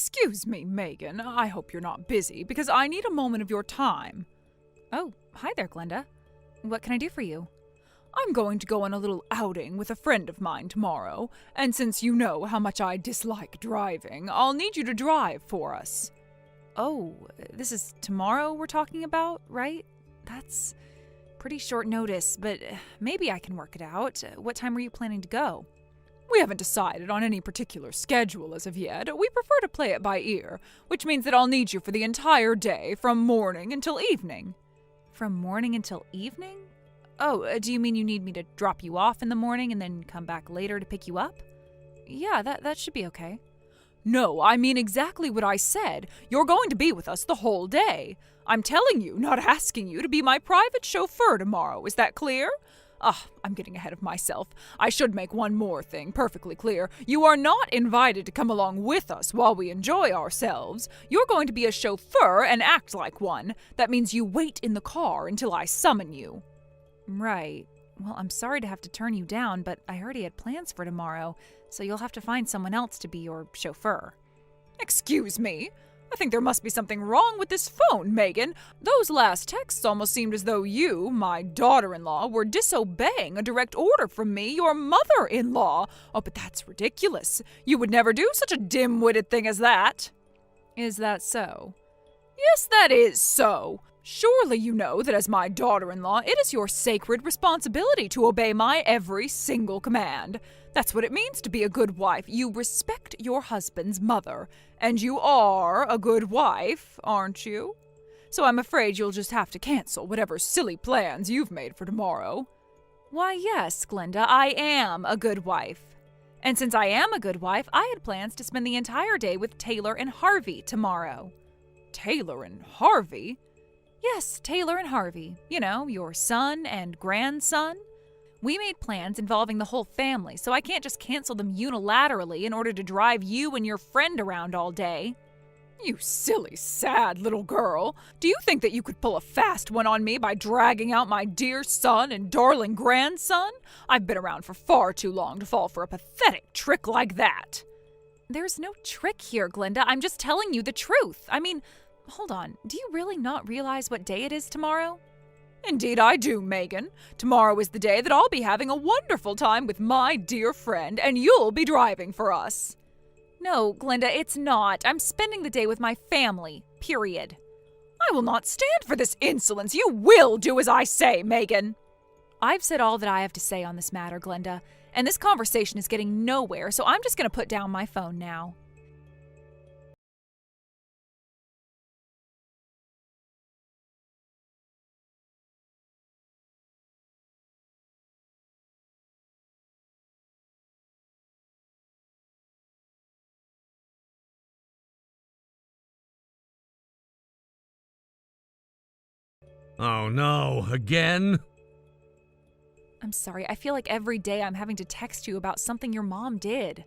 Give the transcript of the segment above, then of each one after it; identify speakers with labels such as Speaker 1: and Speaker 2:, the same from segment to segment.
Speaker 1: Excuse me, Megan. I hope you're not busy, because I need a moment of your time.
Speaker 2: Oh, hi there, Glenda. What can I do for you?
Speaker 1: I'm going to go on a little outing with a friend of mine tomorrow, and since you know how much I dislike driving, I'll need you to drive for us.
Speaker 2: Oh, this is tomorrow we're talking about, right? That's pretty short notice, but maybe I can work it out. What time are you planning to go?
Speaker 1: We haven't decided on any particular schedule as of yet. We prefer to play it by ear, which means that I'll need you for the entire day, from morning until evening.
Speaker 2: From morning until evening? Oh, do you mean you need me to drop you off in the morning and then come back later to pick you up? Yeah, that should be okay.
Speaker 1: No, I mean exactly what I said. You're going to be with us the whole day. I'm telling you, not asking you, to be my private chauffeur tomorrow. Is that clear? I'm getting ahead of myself. I should make one more thing perfectly clear. You are not invited to come along with us while we enjoy ourselves. You're going to be a chauffeur and act like one. That means you wait in the car until I summon you.
Speaker 2: Right. Well, I'm sorry to have to turn you down, but I already had plans for tomorrow, so you'll have to find someone else to be your chauffeur.
Speaker 1: Excuse me? I think there must be something wrong with this phone, Megan. Those last texts almost seemed as though you, my daughter-in-law, were disobeying a direct order from me, your mother-in-law. Oh, but that's ridiculous. You would never do such a dim-witted thing as that.
Speaker 2: Is that so?
Speaker 1: Yes, that is so. Surely you know that as my daughter-in-law, it is your sacred responsibility to obey my every single command. That's what it means to be a good wife. You respect your husband's mother. And you are a good wife, aren't you? So I'm afraid you'll just have to cancel whatever silly plans you've made for tomorrow.
Speaker 2: Why, yes, Glenda, I am a good wife. And since I am a good wife, I had plans to spend the entire day with Taylor and Harvey tomorrow.
Speaker 1: Taylor and Harvey?
Speaker 2: Yes, Taylor and Harvey. You know, your son and grandson. We made plans involving the whole family, so I can't just cancel them unilaterally in order to drive you and your friend around all day.
Speaker 1: You silly, sad little girl. Do you think that you could pull a fast one on me by dragging out my dear son and darling grandson? I've been around for far too long to fall for a pathetic trick like that.
Speaker 2: There's no trick here, Glenda. I'm just telling you the truth. I mean, hold on. Do you really not realize what day it is tomorrow?
Speaker 1: Indeed I do, Megan. Tomorrow is the day that I'll be having a wonderful time with my dear friend, and you'll be driving for us.
Speaker 2: No, Glenda, it's not. I'm spending the day with my family, period.
Speaker 1: I will not stand for this insolence. You will do as I say, Megan.
Speaker 2: I've said all that I have to say on this matter, Glenda, and this conversation is getting nowhere, so I'm just going to put down my phone now.
Speaker 3: Oh no, again?
Speaker 2: I'm sorry, I feel like every day I'm having to text you about something your mom did.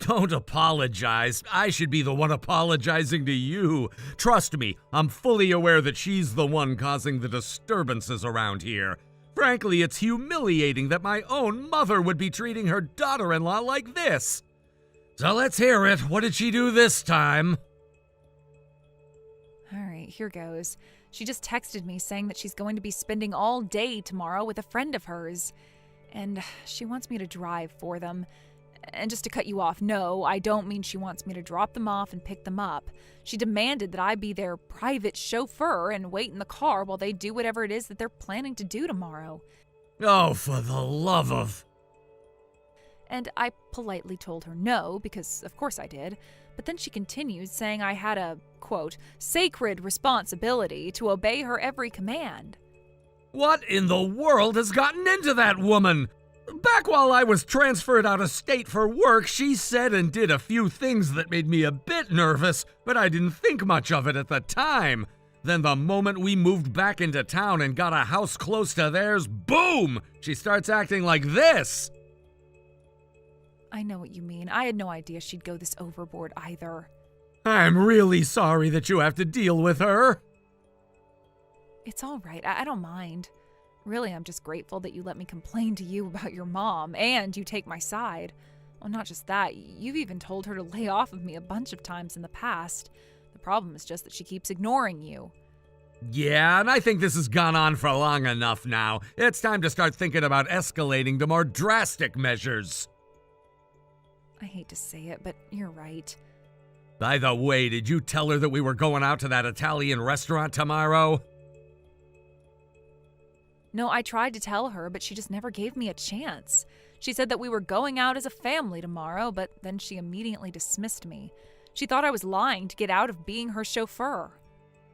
Speaker 3: Don't apologize. I should be the one apologizing to you. Trust me, I'm fully aware that she's the one causing the disturbances around here. Frankly, it's humiliating that my own mother would be treating her daughter-in-law like this. So let's hear it. What did she do this time?
Speaker 2: All right, here goes. She just texted me saying that she's going to be spending all day tomorrow with a friend of hers. And she wants me to drive for them. And just to cut you off, no, I don't mean she wants me to drop them off and pick them up. She demanded that I be their private chauffeur and wait in the car while they do whatever it is that they're planning to do tomorrow.
Speaker 3: Oh, for the love of...
Speaker 2: And I politely told her no, because of course I did. But then she continued, saying I had a, quote, sacred responsibility to obey her every command.
Speaker 3: What in the world has gotten into that woman? Back while I was transferred out of state for work, she said and did a few things that made me a bit nervous, but I didn't think much of it at the time. Then the moment we moved back into town and got a house close to theirs, boom! She starts acting like this.
Speaker 2: I know what you mean. I had no idea she'd go this overboard either.
Speaker 3: I'm really sorry that you have to deal with her.
Speaker 2: It's all right. I don't mind. Really, I'm just grateful that you let me complain to you about your mom, and you take my side. Well, not just that, you've even told her to lay off of me a bunch of times in the past. The problem is just that she keeps ignoring you.
Speaker 3: Yeah, and I think this has gone on for long enough now. It's time to start thinking about escalating to more drastic measures.
Speaker 2: I hate to say it, but you're right.
Speaker 3: By the way, did you tell her that we were going out to that Italian restaurant tomorrow?
Speaker 2: No, I tried to tell her, but she just never gave me a chance. She said that we were going out as a family tomorrow, but then she immediately dismissed me. She thought I was lying to get out of being her chauffeur.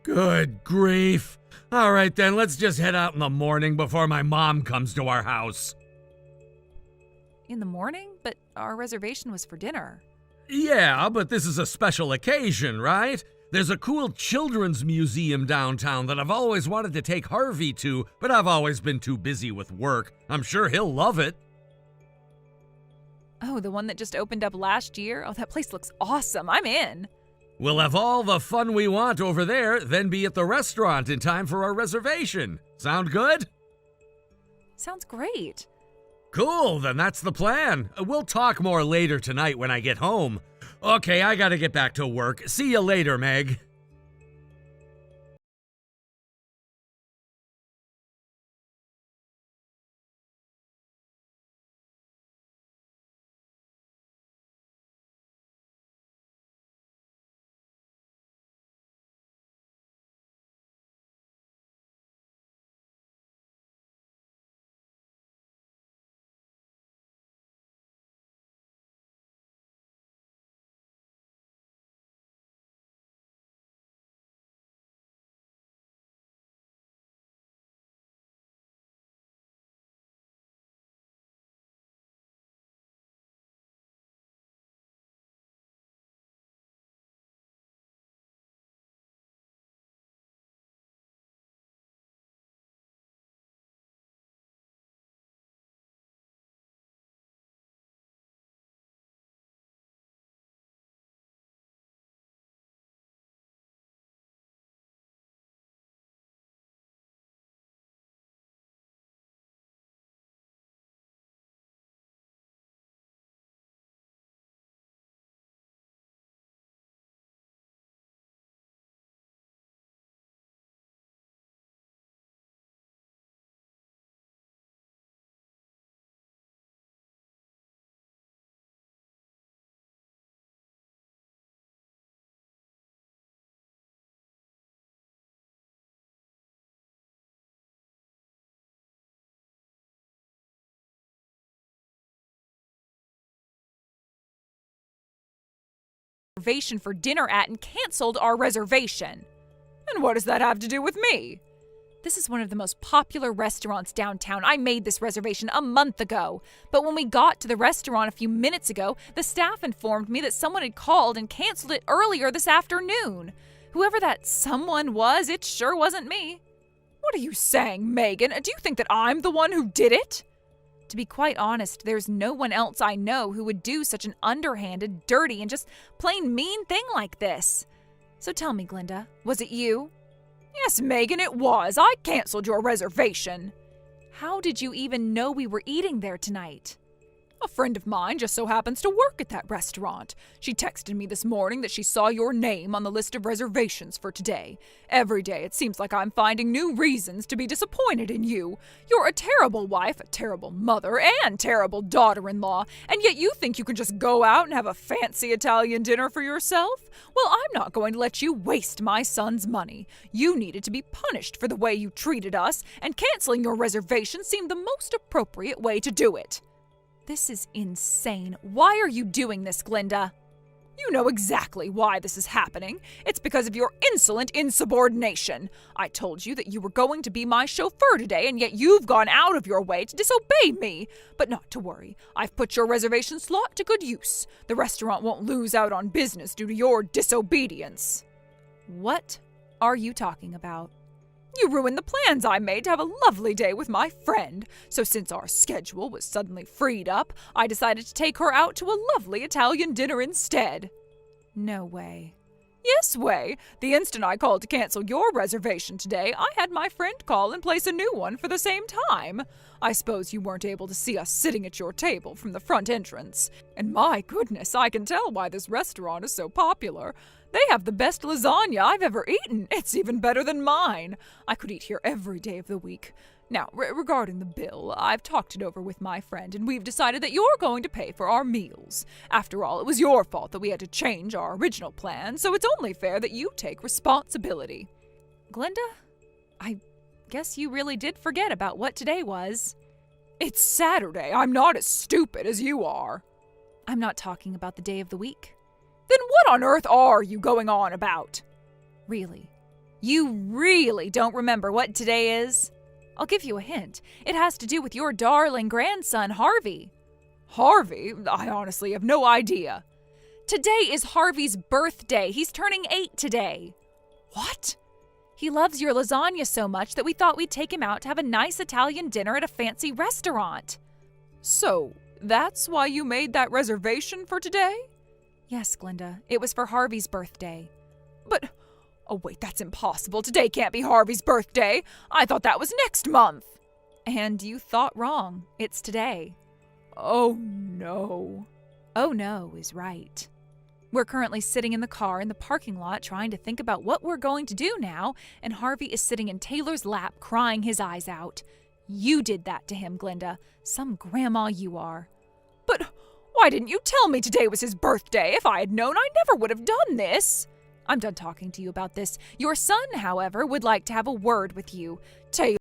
Speaker 3: Good grief. All right then, let's just head out in the morning before my mom comes to our house.
Speaker 2: In the morning? But our reservation was for dinner.
Speaker 3: Yeah, but this is a special occasion, right? There's a cool children's museum downtown that I've always wanted to take Harvey to, but I've always been too busy with work. I'm sure he'll love it.
Speaker 2: Oh, the one that just opened up last year? Oh, that place looks awesome. I'm in.
Speaker 3: We'll have all the fun we want over there, then be at the restaurant in time for our reservation. Sound good?
Speaker 2: Sounds great.
Speaker 3: Cool, then that's the plan. We'll talk more later tonight when I get home. Okay, I gotta get back to work. See you later, Meg.
Speaker 2: Reservation for dinner at and canceled our reservation.
Speaker 1: And what does that have to do with me?
Speaker 2: This is one of the most popular restaurants downtown. I made this reservation a month ago. But when we got to the restaurant a few minutes ago, the staff informed me that someone had called and canceled it earlier this afternoon. Whoever that someone was, it sure wasn't me.
Speaker 1: What are you saying, Megan? Do you think that I'm the one who did it?
Speaker 2: To be quite honest, there's no one else I know who would do such an underhanded, dirty, and just plain mean thing like this. So tell me, Glinda, was it you?
Speaker 1: Yes, Megan, it was. I canceled your reservation.
Speaker 2: How did you even know we were eating there tonight?
Speaker 1: A friend of mine just so happens to work at that restaurant. She texted me this morning that she saw your name on the list of reservations for today. Every day it seems like I'm finding new reasons to be disappointed in you. You're a terrible wife, a terrible mother, and terrible daughter-in-law, and yet you think you can just go out and have a fancy Italian dinner for yourself? Well, I'm not going to let you waste my son's money. You needed to be punished for the way you treated us, and canceling your reservation seemed the most appropriate way to do it.
Speaker 2: This is insane. Why are you doing this, Glinda?
Speaker 1: You know exactly why this is happening. It's because of your insolent insubordination. I told you that you were going to be my chauffeur today, and yet you've gone out of your way to disobey me. But not to worry. I've put your reservation slot to good use. The restaurant won't lose out on business due to your disobedience.
Speaker 2: What are you talking about?
Speaker 1: You ruined the plans I made to have a lovely day with my friend. So since our schedule was suddenly freed up, I decided to take her out to a lovely Italian dinner instead.
Speaker 2: No way.
Speaker 1: Yes, Way. The instant I called to cancel your reservation today, I had my friend call and place a new one for the same time. I suppose you weren't able to see us sitting at your table from the front entrance. And my goodness, I can tell why this restaurant is so popular. They have the best lasagna I've ever eaten. It's even better than mine. I could eat here every day of the week. Now, regarding the bill, I've talked it over with my friend, and we've decided that you're going to pay for our meals. After all, it was your fault that we had to change our original plan, so it's only fair that you take responsibility.
Speaker 2: Glinda, I guess you really did forget about what today was.
Speaker 1: It's Saturday. I'm not as stupid as you are.
Speaker 2: I'm not talking about the day of the week.
Speaker 1: Then what on earth are you going on about?
Speaker 2: Really? You really don't remember what today is? I'll give you a hint. It has to do with your darling grandson, Harvey.
Speaker 1: Harvey? I honestly have no idea.
Speaker 2: Today is Harvey's birthday. He's turning 8 today.
Speaker 1: What?
Speaker 2: He loves your lasagna so much that we thought we'd take him out to have a nice Italian dinner at a fancy restaurant.
Speaker 1: So, that's why you made that reservation for today?
Speaker 2: Yes, Glinda. It was for Harvey's birthday.
Speaker 1: But, oh wait, that's impossible. Today can't be Harvey's birthday. I thought that was next month.
Speaker 2: And you thought wrong. It's today.
Speaker 1: Oh no.
Speaker 2: Oh no is right. We're currently sitting in the car in the parking lot trying to think about what we're going to do now, and Harvey is sitting in Taylor's lap crying his eyes out. You did that to him, Glinda. Some grandma you are.
Speaker 1: But why didn't you tell me today was his birthday? If I had known, I never would have done this.
Speaker 2: I'm done talking to you about this. Your son, however, would like to have a word with you.
Speaker 1: Taylor.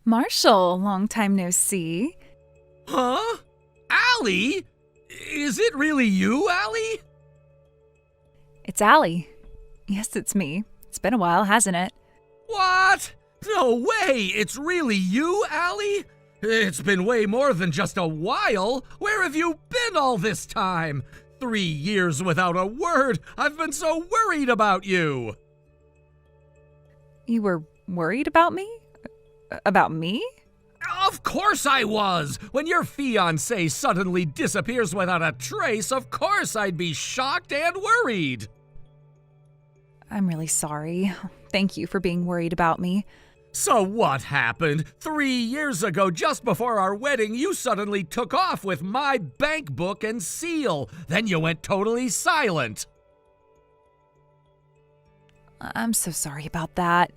Speaker 2: Marshall, long time no see.
Speaker 3: Huh? Allie? Is it really you, Allie?
Speaker 2: It's Allie. Yes, it's me. It's been a while, hasn't it?
Speaker 3: What? No way! It's really you, Allie? It's been way more than just a while. Where have you been all this time? 3 years without a word. I've been so worried about you.
Speaker 2: You were worried about me? About me?
Speaker 3: Of course I was! When your fiancé suddenly disappears without a trace, of course I'd be shocked and worried.
Speaker 2: I'm really sorry. Thank you for being worried about me.
Speaker 3: So what happened? 3 years ago, just before our wedding, you suddenly took off with my bank book and seal. Then you went totally silent.
Speaker 2: I'm so sorry about that.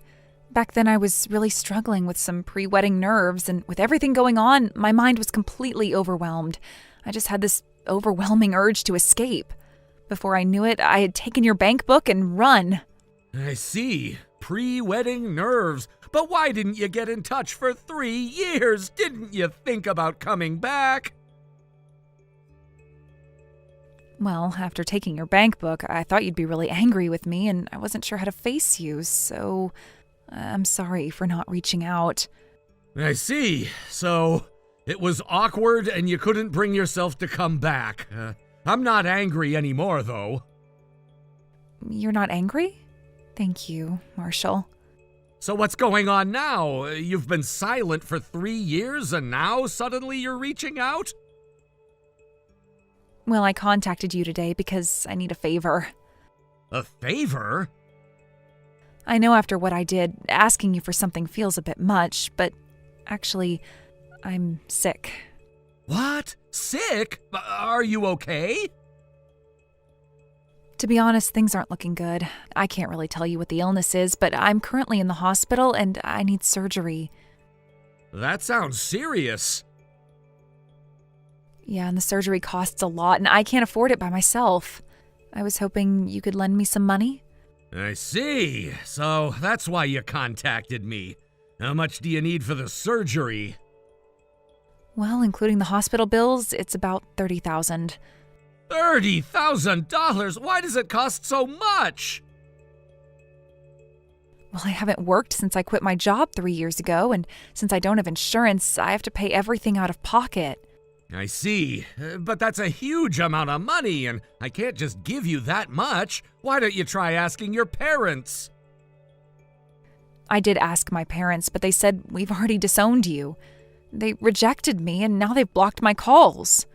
Speaker 2: Back then I was really struggling with some pre-wedding nerves, and with everything going on, my mind was completely overwhelmed. I just had this overwhelming urge to escape. Before I knew it, I had taken your bank book and run.
Speaker 3: I see. Pre-wedding nerves. But why didn't you get in touch for 3 years? Didn't you think about coming back?
Speaker 2: Well, after taking your bank book, I thought you'd be really angry with me, and I wasn't sure how to face you, so I'm sorry for not reaching out.
Speaker 3: I see. So it was awkward and you couldn't bring yourself to come back. I'm not angry anymore, though.
Speaker 2: You're not angry? Thank you, Marshall.
Speaker 3: So what's going on now? You've been silent for 3 years and now suddenly you're reaching out?
Speaker 2: Well, I contacted you today because I need a favor.
Speaker 3: A favor?
Speaker 2: I know after what I did, asking you for something feels a bit much, but actually, I'm sick.
Speaker 3: What? Sick? Are you okay?
Speaker 2: To be honest, things aren't looking good. I can't really tell you what the illness is, but I'm currently in the hospital and I need surgery.
Speaker 3: That sounds serious.
Speaker 2: Yeah, and the surgery costs a lot, and I can't afford it by myself. I was hoping you could lend me some money.
Speaker 3: I see. So that's why you contacted me. How much do you need for the surgery?
Speaker 2: Well, including the hospital bills, it's about $30,000.
Speaker 3: $30,000? Why does it cost so much?
Speaker 2: Well, I haven't worked since I quit my job 3 years ago, and since I don't have insurance, I have to pay everything out of pocket.
Speaker 3: I see. But that's a huge amount of money, and I can't just give you that much. Why don't you try asking your parents?
Speaker 2: I did ask my parents, but they said we've already disowned you. They rejected me, and now they've blocked my calls.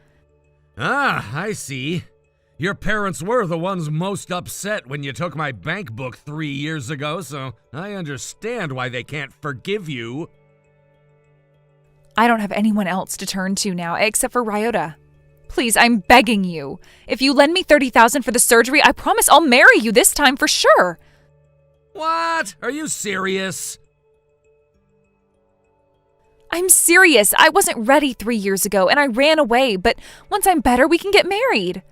Speaker 3: Ah, I see. Your parents were the ones most upset when you took my bank book 3 years ago, so I understand why they can't forgive you.
Speaker 2: I don't have anyone else to turn to now, except for Ryota. Please, I'm begging you. If you lend me $30,000 for the surgery, I promise I'll marry you this time for sure.
Speaker 3: What? Are you serious?
Speaker 2: I'm serious. I wasn't ready 3 years ago, and I ran away, but once I'm better, we can get married.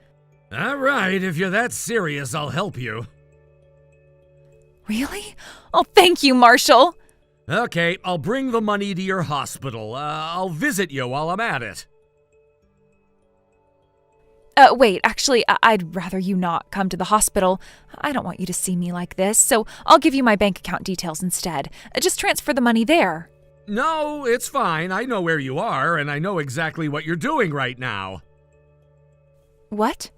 Speaker 3: All right, if you're that serious, I'll help you.
Speaker 2: Really? Oh, thank you, Marshall.
Speaker 3: Okay, I'll bring the money to your hospital. I'll visit you while I'm at it.
Speaker 2: Wait, actually, I'd rather you not come to the hospital. I don't want you to see me like this, so I'll give you my bank account details instead. Just transfer the money there.
Speaker 3: No, it's fine. I know where you are, and I know exactly what you're doing right now.
Speaker 2: What?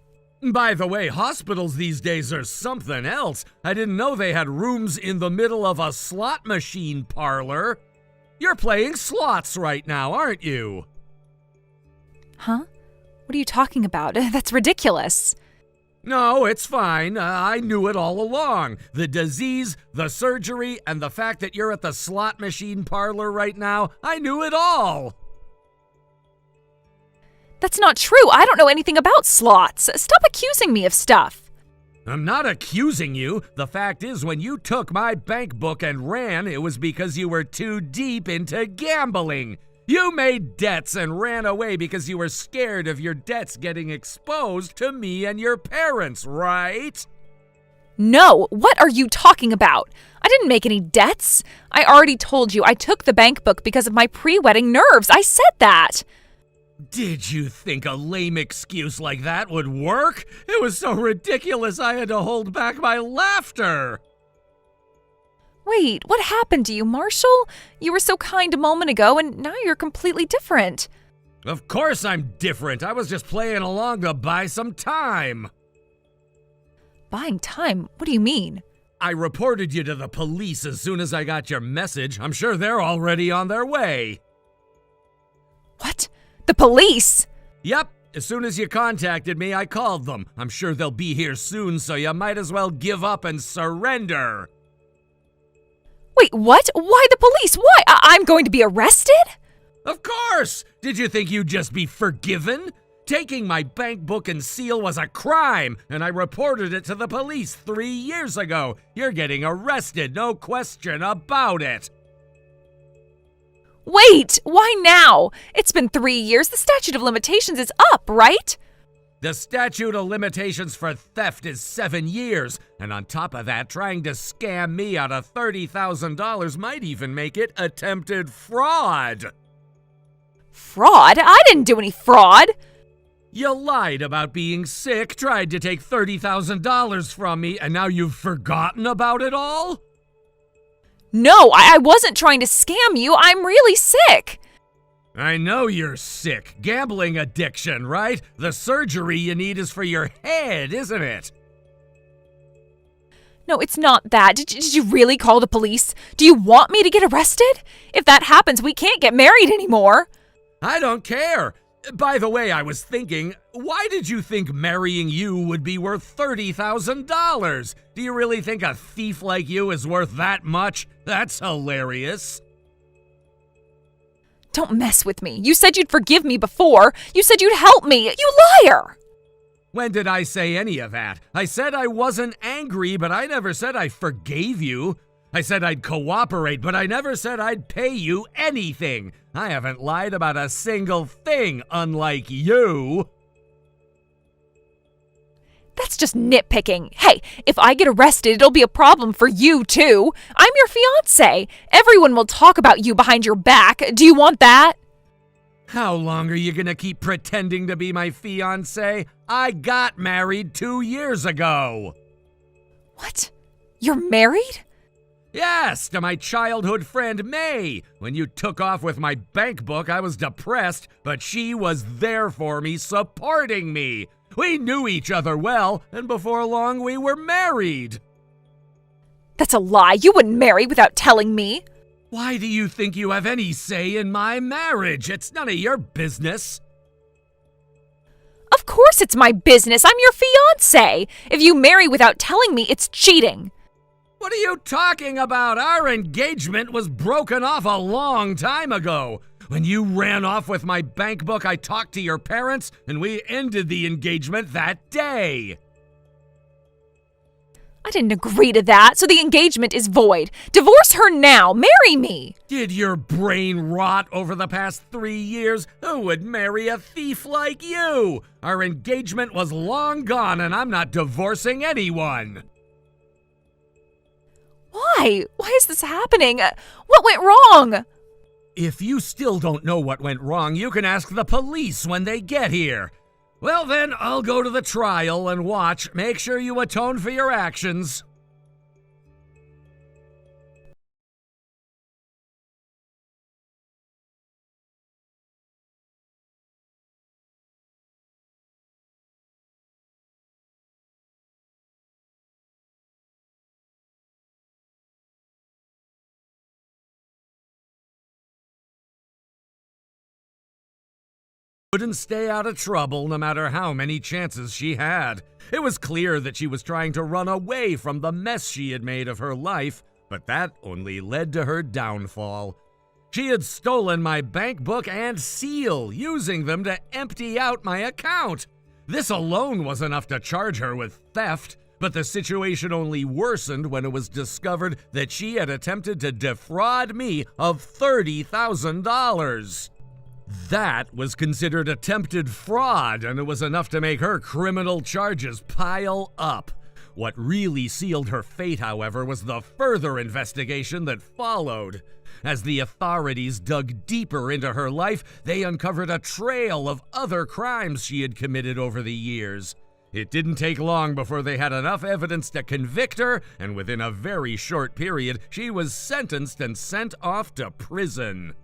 Speaker 3: By the way, hospitals these days are something else. I didn't know they had rooms in the middle of a slot machine parlor. You're playing slots right now, aren't you?
Speaker 2: Huh? What are you talking about? That's ridiculous.
Speaker 3: No, it's fine. I knew it all along. The disease, the surgery, and the fact that you're at the slot machine parlor right now, I knew it all.
Speaker 2: That's not true. I don't know anything about slots. Stop accusing me of stuff.
Speaker 3: I'm not accusing you. The fact is, when you took my bank book and ran, it was because you were too deep into gambling. You made debts and ran away because you were scared of your debts getting exposed to me and your parents, right?
Speaker 2: No, what are you talking about? I didn't make any debts. I already told you I took the bank book because of my pre-wedding nerves. I said that.
Speaker 3: Did you think a lame excuse like that would work? It was so ridiculous I had to hold back my laughter.
Speaker 2: Wait, what happened to you, Marshall? You were so kind a moment ago, and now you're completely different.
Speaker 3: Of course I'm different. I was just playing along to buy some time.
Speaker 2: Buying time? What do you mean?
Speaker 3: I reported you to the police as soon as I got your message. I'm sure they're already on their way.
Speaker 2: What? The police?
Speaker 3: Yep. As soon as you contacted me, I called them. I'm sure they'll be here soon, so you might as well give up and surrender.
Speaker 2: Wait, what? Why the police? Why? I'm going to be arrested?
Speaker 3: Of course! Did you think you'd just be forgiven? Taking my bank book and seal was a crime, and I reported it to the police 3 years ago. You're getting arrested, no question about it.
Speaker 2: Wait, why now? It's been 3 years. The statute of limitations is up, right?
Speaker 3: The statute of limitations for theft is 7 years, and on top of that, trying to scam me out of $30,000 might even make it attempted fraud.
Speaker 2: Fraud? I didn't do any fraud.
Speaker 3: You lied about being sick, tried to take $30,000 from me, and now you've forgotten about it all?
Speaker 2: No, I wasn't trying to scam you. I'm really sick.
Speaker 3: I know you're sick. Gambling addiction, right? The surgery you need is for your head, isn't it?
Speaker 2: No, it's not that. Did you really call the police? Do you want me to get arrested? If that happens, we can't get married anymore.
Speaker 3: I don't care. By the way, I was thinking, why did you think marrying you would be worth $30,000? Do you really think a thief like you is worth that much? That's hilarious.
Speaker 2: Don't mess with me. You said you'd forgive me before. You said you'd help me. You liar!
Speaker 3: When did I say any of that? I said I wasn't angry, but I never said I forgave you. I said I'd cooperate, but I never said I'd pay you anything. I haven't lied about a single thing, unlike you.
Speaker 2: That's just nitpicking. Hey, if I get arrested, it'll be a problem for you, too. I'm your fiancé. Everyone will talk about you behind your back. Do you want that?
Speaker 3: How long are you gonna keep pretending to be my fiancé? I got married 2 years ago.
Speaker 2: What? You're married?
Speaker 3: Yes, to my childhood friend May. When you took off with my bank book, I was depressed, but she was there for me, supporting me. We knew each other well, and before long we were married.
Speaker 2: That's a lie. You wouldn't marry without telling me.
Speaker 3: Why do you think you have any say in my marriage? It's none of your business.
Speaker 2: Of course it's my business. I'm your fiancé. If you marry without telling me, it's cheating.
Speaker 3: What are you talking about? Our engagement was broken off a long time ago. When you ran off with my bank book, I talked to your parents, and we ended the engagement that day.
Speaker 2: I didn't agree to that, so the engagement is void. Divorce her now. Marry me.
Speaker 3: Did your brain rot over the past 3 years? Who would marry a thief like you? Our engagement was long gone, and I'm not divorcing anyone.
Speaker 2: Why? Why is this happening? What went wrong?
Speaker 3: If you still don't know what went wrong, you can ask the police when they get here. Well then, I'll go to the trial and watch. Make sure you atone for your actions. Couldn't stay out of trouble no matter how many chances she had. It was clear that she was trying to run away from the mess she had made of her life, but that only led to her downfall. She had stolen my bank book and seal, using them to empty out my account. This alone was enough to charge her with theft, but the situation only worsened when it was discovered that she had attempted to defraud me of $30,000. That was considered attempted fraud, and it was enough to make her criminal charges pile up. What really sealed her fate, however, was the further investigation that followed. As the authorities dug deeper into her life, they uncovered a trail of other crimes she had committed over the years. It didn't take long before they had enough evidence to convict her, and within a very short period, she was sentenced and sent off to prison.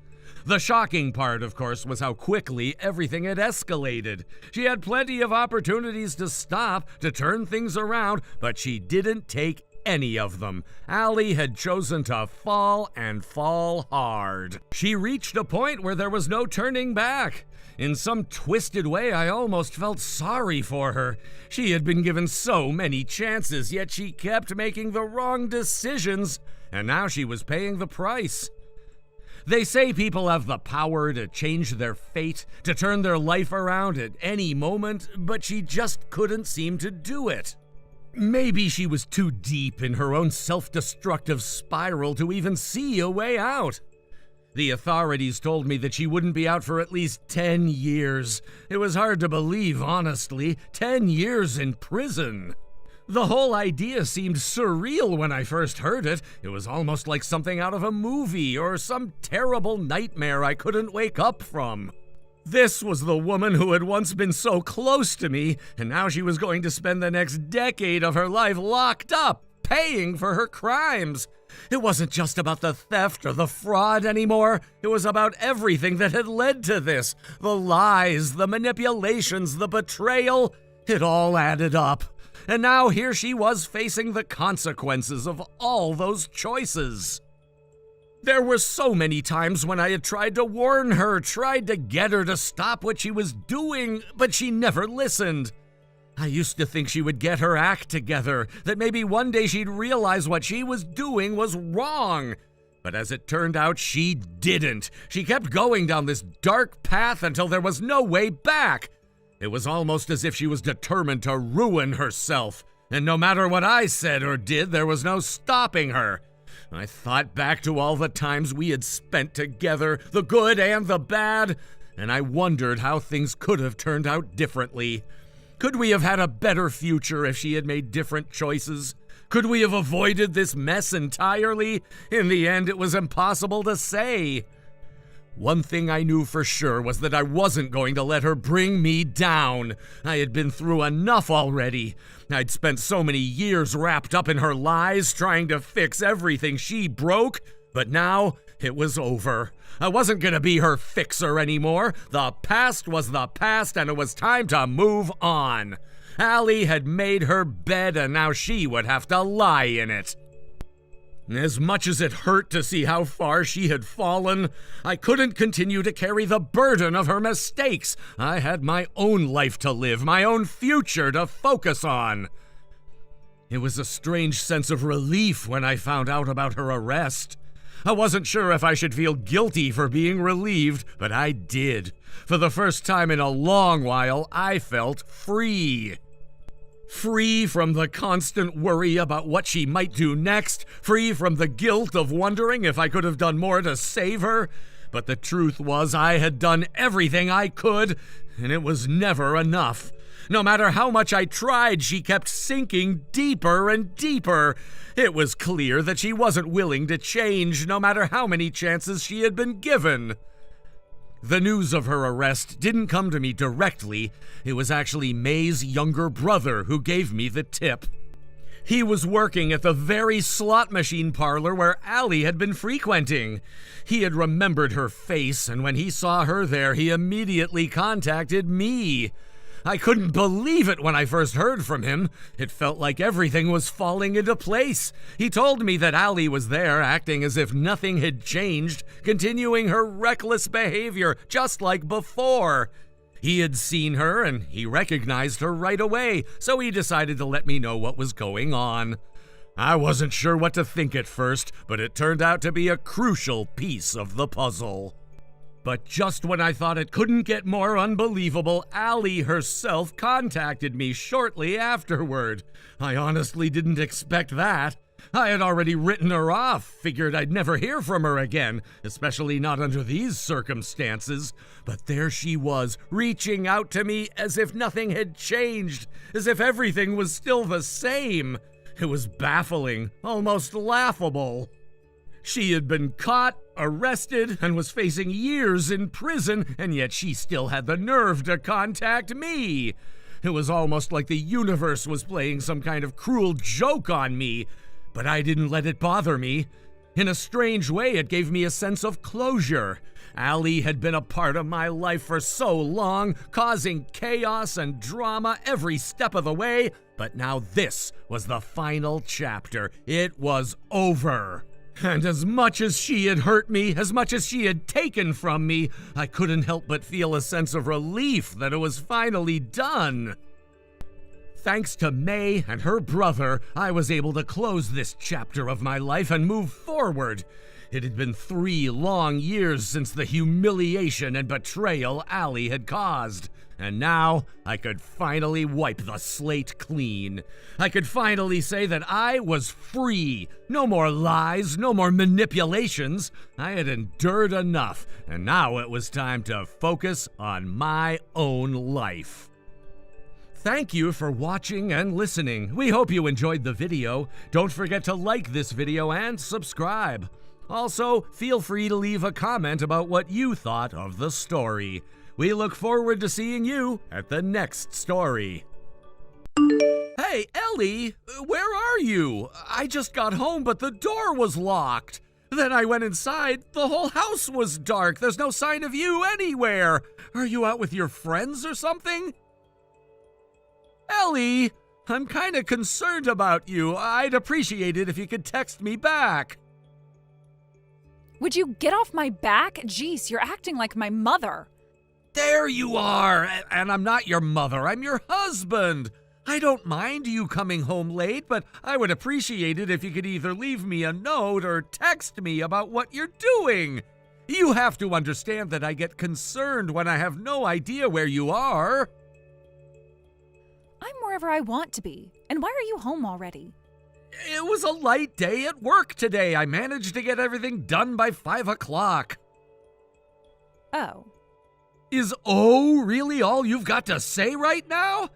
Speaker 3: The shocking part, of course, was how quickly everything had escalated. She had plenty of opportunities to stop, to turn things around, but she didn't take any of them. Allie had chosen to fall and fall hard. She reached a point where there was no turning back. In some twisted way, I almost felt sorry for her. She had been given so many chances, yet she kept making the wrong decisions, and now she was paying the price. They say people have the power to change their fate, to turn their life around at any moment, but she just couldn't seem to do it. Maybe she was too deep in her own self-destructive spiral to even see a way out. The authorities told me that she wouldn't be out for at least 10 years. It was hard to believe, honestly. 10 years in prison. The whole idea seemed surreal when I first heard it. It was almost like something out of a movie or some terrible nightmare I couldn't wake up from. This was the woman who had once been so close to me, and now she was going to spend the next decade of her life locked up, paying for her crimes. It wasn't just about the theft or the fraud anymore. It was about everything that had led to this. The lies, the manipulations, the betrayal. It all added up. And now here she was facing the consequences of all those choices. There were so many times when I had tried to warn her, tried to get her to stop what she was doing, but she never listened. I used to think she would get her act together, that maybe one day she'd realize what she was doing was wrong. But as it turned out, she didn't. She kept going down this dark path until there was no way back. It was almost as if she was determined to ruin herself, and no matter what I said or did, there was no stopping her. I thought back to all the times we had spent together, the good and the bad, and I wondered how things could have turned out differently. Could we have had a better future if she had made different choices? Could we have avoided this mess entirely? In the end, it was impossible to say. One thing I knew for sure was that I wasn't going to let her bring me down. I had been through enough already. I'd spent so many years wrapped up in her lies, trying to fix everything she broke, but now it was over. I wasn't going to be her fixer anymore. The past was the past, and it was time to move on. Allie had made her bed, and now she would have to lie in it. As much as it hurt to see how far she had fallen, I couldn't continue to carry the burden of her mistakes. I had my own life to live, my own future to focus on. It was a strange sense of relief when I found out about her arrest. I wasn't sure if I should feel guilty for being relieved, but I did. For the first time in a long while, I felt free. Free from the constant worry about what she might do next, free from the guilt of wondering if I could have done more to save her. But the truth was I had done everything I could, and it was never enough. No matter how much I tried, she kept sinking deeper and deeper. It was clear that she wasn't willing to change, no matter how many chances she had been given. The news of her arrest didn't come to me directly. It was actually May's younger brother who gave me the tip. He was working at the very slot machine parlor where Allie had been frequenting. He had remembered her face, and when he saw her there, he immediately contacted me. I couldn't believe it when I first heard from him. It felt like everything was falling into place. He told me that Allie was there, acting as if nothing had changed, continuing her reckless behavior just like before. He had seen her, and he recognized her right away, so he decided to let me know what was going on. I wasn't sure what to think at first, but it turned out to be a crucial piece of the puzzle. But just when I thought it couldn't get more unbelievable, Allie herself contacted me shortly afterward. I honestly didn't expect that. I had already written her off, figured I'd never hear from her again, especially not under these circumstances. But there she was, reaching out to me as if nothing had changed, as if everything was still the same. It was baffling, almost laughable. She had been caught, arrested, and was facing years in prison, and yet she still had the nerve to contact me. It was almost like the universe was playing some kind of cruel joke on me. But I didn't let it bother me. In a strange way, it gave me a sense of closure. Allie had been a part of my life for so long, causing chaos and drama every step of the way, but now this was the final chapter. It was over. And as much as she had hurt me, as much as she had taken from me, I couldn't help but feel a sense of relief that it was finally done. Thanks to May and her brother, I was able to close this chapter of my life and move forward. It had been 3 long years since the humiliation and betrayal Allie had caused. And now I could finally wipe the slate clean. I could finally say that I was free. No more lies, no more manipulations. I had endured enough, and now it was time to focus on my own life. Thank you for watching and listening. We hope you enjoyed the video. Don't forget to like this video and subscribe. Also, feel free to leave a comment about what you thought of the story. We look forward to seeing you at the next story. Hey, Ellie, where are you? I just got home, but the door was locked. Then I went inside. The whole house was dark. There's no sign of you anywhere. Are you out with your friends or something? Ellie, I'm kind of concerned about you. I'd appreciate it if you could text me back.
Speaker 2: Would you get off my back? Jeez, you're acting like my mother.
Speaker 3: There you are, and I'm not your mother, I'm your husband. I don't mind you coming home late, but I would appreciate it if you could either leave me a note or text me about what you're doing. You have to understand that I get concerned when I have no idea where you are.
Speaker 2: I'm wherever I want to be. And why are you home already?
Speaker 3: It was a light day at work today. I managed to get everything done by 5 o'clock.
Speaker 2: Oh.
Speaker 3: Is "oh" really all you've got to say right now?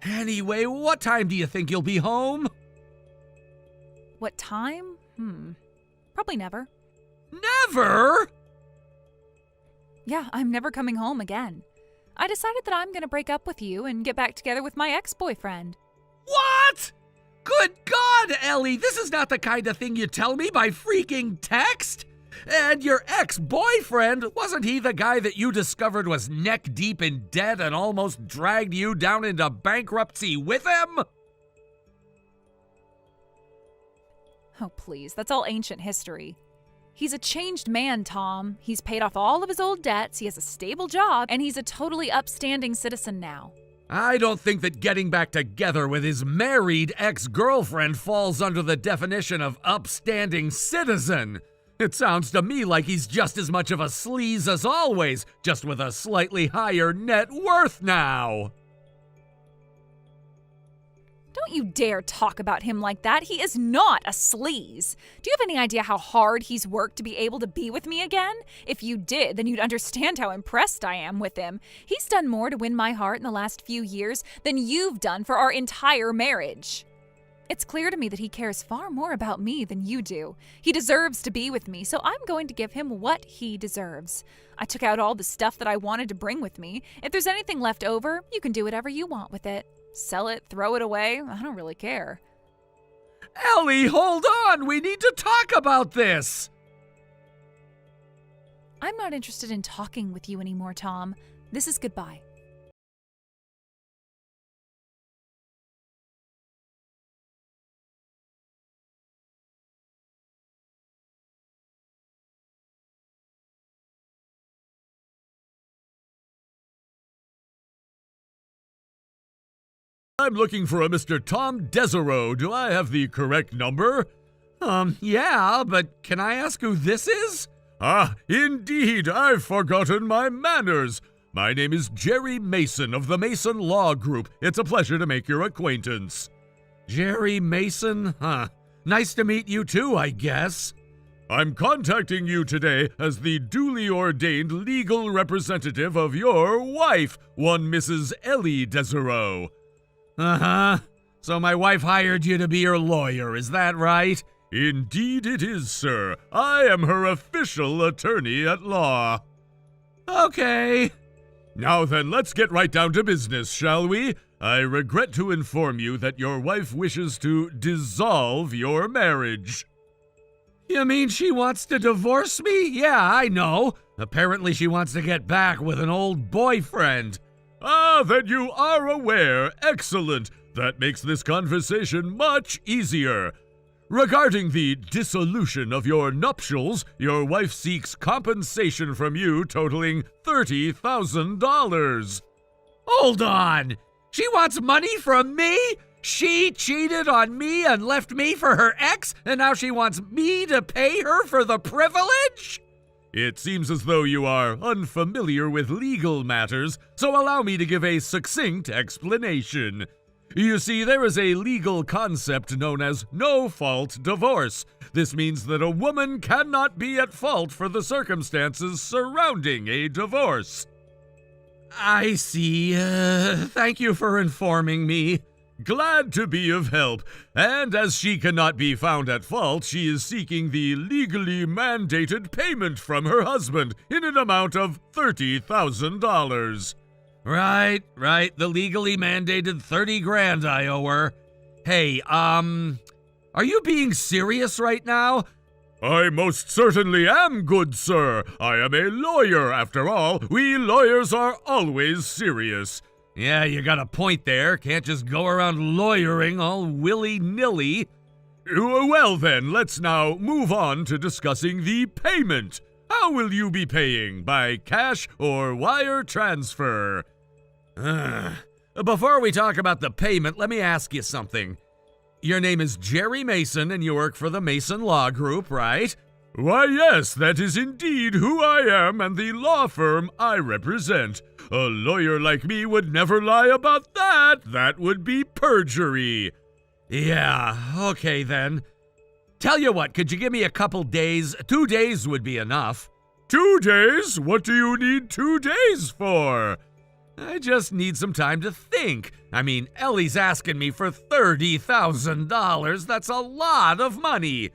Speaker 3: Anyway, what time do you think you'll be home?
Speaker 2: What time? Probably never.
Speaker 3: Never?
Speaker 2: Yeah, I'm never coming home again. I decided that I'm going to break up with you and get back together with my ex-boyfriend.
Speaker 3: What? Good God, Ellie, this is not the kind of thing you tell me by freaking text. And your ex-boyfriend, wasn't he the guy that you discovered was neck-deep in debt and almost dragged you down into bankruptcy with him?
Speaker 2: Oh, please, that's all ancient history. He's a changed man, Tom. He's paid off all of his old debts, he has a stable job, and he's a totally upstanding citizen now.
Speaker 3: I don't think that getting back together with his married ex-girlfriend falls under the definition of upstanding citizen. It sounds to me like he's just as much of a sleaze as always, just with a slightly higher net worth now.
Speaker 2: Don't you dare talk about him like that. He is not a sleaze. Do you have any idea how hard he's worked to be able to be with me again? If you did, then you'd understand how impressed I am with him. He's done more to win my heart in the last few years than you've done for our entire marriage. It's clear to me that he cares far more about me than you do. He deserves to be with me, so I'm going to give him what he deserves. I took out all the stuff that I wanted to bring with me. If there's anything left over, you can do whatever you want with it. Sell it, throw it away, I don't really care.
Speaker 3: Ellie, hold on! We need to talk about this!
Speaker 2: I'm not interested in talking with you anymore, Tom. This is goodbye.
Speaker 3: I'm looking for a Mr. Tom Desereau. Do I have the correct number? Yeah, but can I ask who this is? Ah, indeed, I've forgotten my manners. My name is Jerry Mason of the Mason Law Group. It's a pleasure to make your acquaintance. Jerry Mason? Nice to meet you too, I guess. I'm contacting you today as the duly ordained legal representative of your wife, one Mrs. Ellie Desereau. Uh-huh. So my wife hired you to be her lawyer, is that right? Indeed it is, sir. I am her official attorney at law. Okay. Now then, let's get right down to business, shall we? I regret to inform you that your wife wishes to dissolve your marriage. You mean she wants to divorce me? Yeah, I know. Apparently she wants to get back with an old boyfriend. Ah, then you are aware. Excellent. That makes this conversation much easier. Regarding the dissolution of your nuptials, your wife seeks compensation from you totaling $30,000. Hold on! She wants money from me? She cheated on me and left me for her ex, and now she wants me to pay her for the privilege? It seems as though you are unfamiliar with legal matters, so allow me to give a succinct explanation. You see, there is a legal concept known as no-fault divorce. This means that a woman cannot be at fault for the circumstances surrounding a divorce. I see. Thank you for informing me. Glad to be of help. And as she cannot be found at fault, she is seeking the legally mandated payment from her husband in an amount of $30,000. Right. The legally mandated 30 grand I owe her. Hey, are you being serious right now? I most certainly am, good sir. I am a lawyer, after all. We lawyers are always serious. Yeah, you got a point there. Can't just go around lawyering all willy-nilly. Well then, let's now move on to discussing the payment. How will you be paying? By cash or wire transfer? Before we talk about the payment, let me ask you something. Your name is Jerry Mason and you work for the Mason Law Group, right? Why, yes, that is indeed who I am and the law firm I represent. A lawyer like me would never lie about that. That would be perjury. Yeah, okay then. Tell you what, could you give me a couple days? 2 days would be enough. 2 days? What do you need 2 days for? I just need some time to think. I mean, Ellie's asking me for $30,000. That's a lot of money.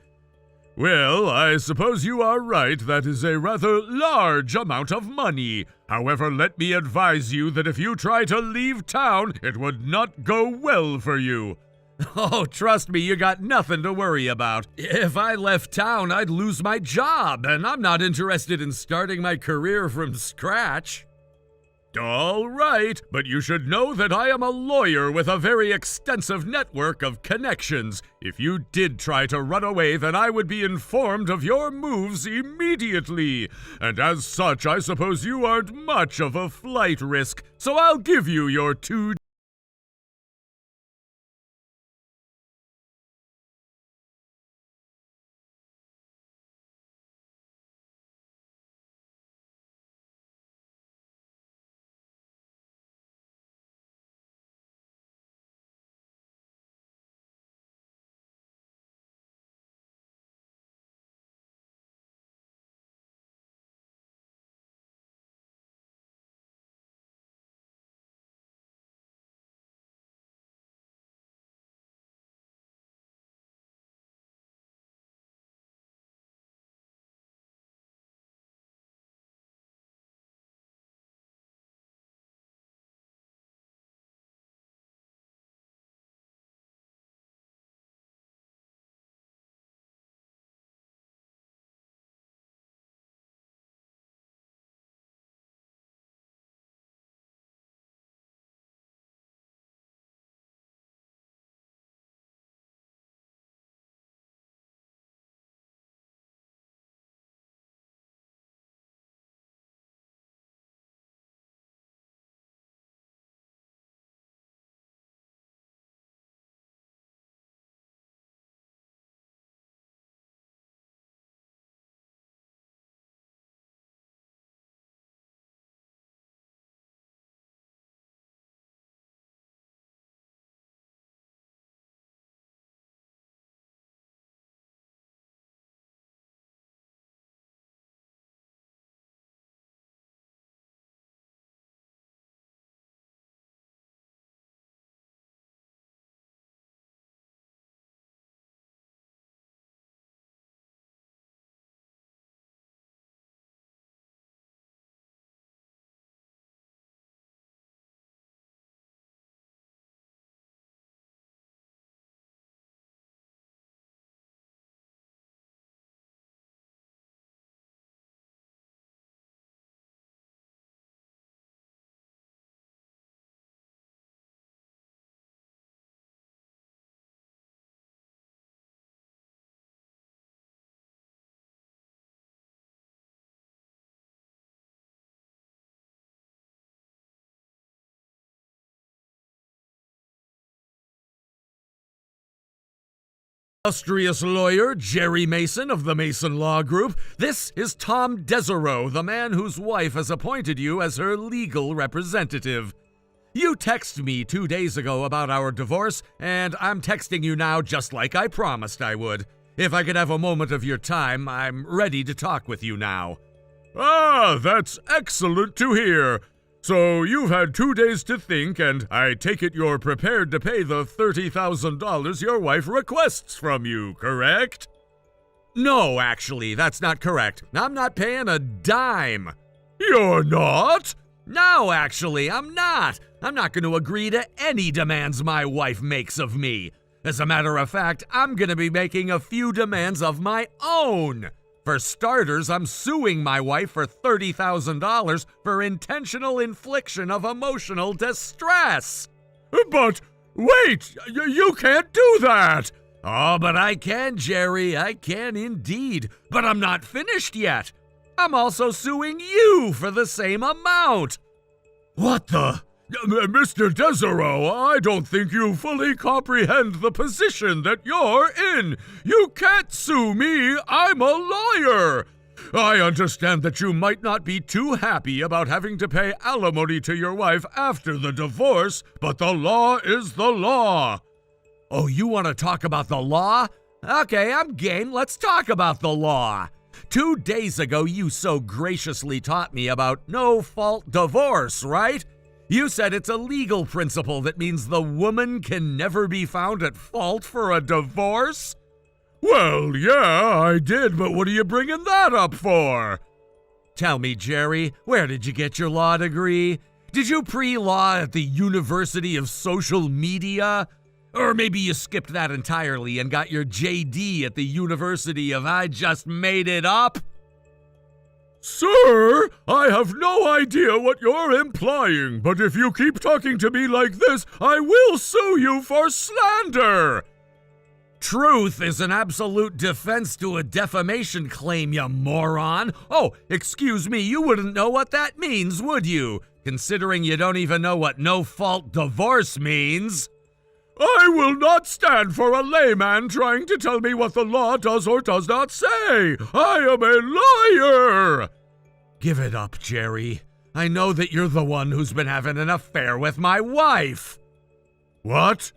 Speaker 3: Well, I suppose you are right. That is a rather large amount of money. However, let me advise you that if you try to leave town, it would not go well for you. Oh, trust me, you got nothing to worry about. If I left town, I'd lose my job, and I'm not interested in starting my career from scratch. All right, but you should know that I am a lawyer with a very extensive network of connections. If you did try to run away, then I would be informed of your moves immediately. And as such, I suppose you aren't much of a flight risk, so I'll give you your 2 Illustrious lawyer Jerry Mason of the Mason Law Group, this is Tom Desereau, the man whose wife has appointed you as her legal representative. You texted me 2 days ago about our divorce, and I'm texting you now just like I promised I would. If I could have a moment of your time, I'm ready to talk with you now. Ah, that's excellent to hear. So you've had 2 days to think, and I take it you're prepared to pay the $30,000 your wife requests from you, correct? No, actually, that's not correct. I'm not paying a dime. You're not? No, actually, I'm not. I'm not going to agree to any demands my wife makes of me. As a matter of fact, I'm going to be making a few demands of my own. For starters, I'm suing my wife for $30,000 for intentional infliction of emotional distress. But wait, you can't do that. Oh, but I can, Jerry. I can indeed. But I'm not finished yet. I'm also suing you for the same amount. What the? Mr. Desereau, I don't think you fully comprehend the position that you're in. You can't sue me. I'm a lawyer. I understand that you might not be too happy about having to pay alimony to your wife after the divorce, but the law is the law. Oh, you want to talk about the law? Okay, I'm game. Let's talk about the law. 2 days ago, you so graciously taught me about no-fault divorce, right? You said it's a legal principle that means the woman can never be found at fault for a divorce? Well, yeah, I did, but what are you bringing that up for? Tell me, Jerry, where did you get your law degree? Did you pre-law at the University of Social Media? Or maybe you skipped that entirely and got your JD at the University of I Just Made It Up? Sir, I have no idea what you're implying, but if you keep talking to me like this, I will sue you for slander. Truth is an absolute defense to a defamation claim, you moron. Oh, excuse me, you wouldn't know what that means, would you? Considering you don't even know what no-fault divorce means. I will not stand for a layman trying to tell me what the law does or does not say. I am a lawyer. Give it up, Jerry. I know that you're the one who's been having an affair with my wife. What?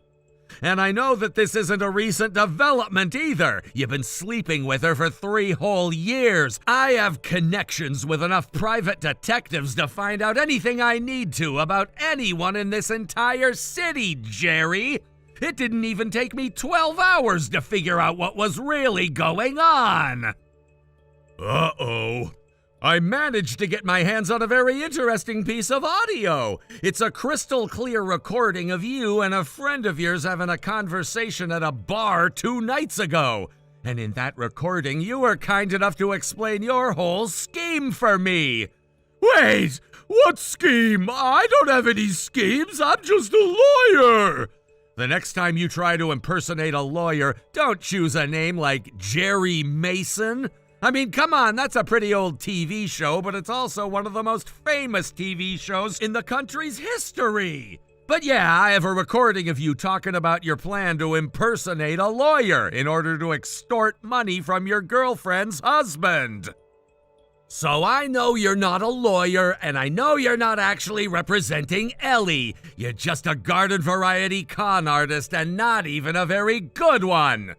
Speaker 3: And I know that this isn't a recent development either. You've been sleeping with her for 3 whole years. I have connections with enough private detectives to find out anything I need to about anyone in this entire city, Jerry. It didn't even take me 12 hours to figure out what was really going on. Uh-oh. I managed to get my hands on a very interesting piece of audio. It's a crystal clear recording of you and a friend of yours having a conversation at a bar 2 nights ago. And in that recording, you were kind enough to explain your whole scheme for me. Wait, what scheme? I don't have any schemes. I'm just a lawyer. The next time you try to impersonate a lawyer, don't choose a name like Jerry Mason. I mean, come on, that's a pretty old TV show, but it's also one of the most famous TV shows in the country's history. But yeah, I have a recording of you talking about your plan to impersonate a lawyer in order to extort money from your girlfriend's husband. So I know you're not a lawyer, and I know you're not actually representing Ellie. You're just a garden variety con artist, and not even a very good one.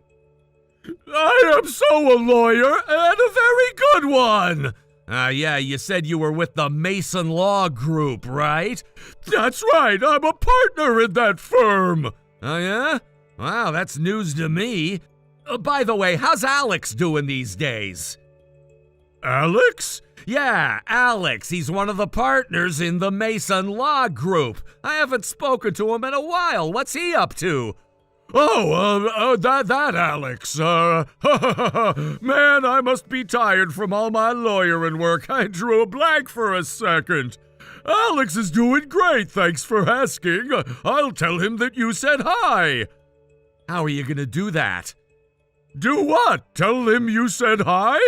Speaker 3: I am so a lawyer, and a very good one! Yeah, you said you were with the Mason Law Group, right? That's right, I'm a partner in that firm! Oh yeah? Wow, that's news to me. By the way, how's Alex doing these days? Alex? Yeah, Alex. He's one of the partners in the Mason Law Group. I haven't spoken to him in a while. What's he up to? Oh, that Alex. Man, I must be tired from all my lawyering work. I drew a blank for a second. Alex is doing great, thanks for asking. I'll tell him that you said hi. How are you gonna do that? Do what? Tell him you said hi?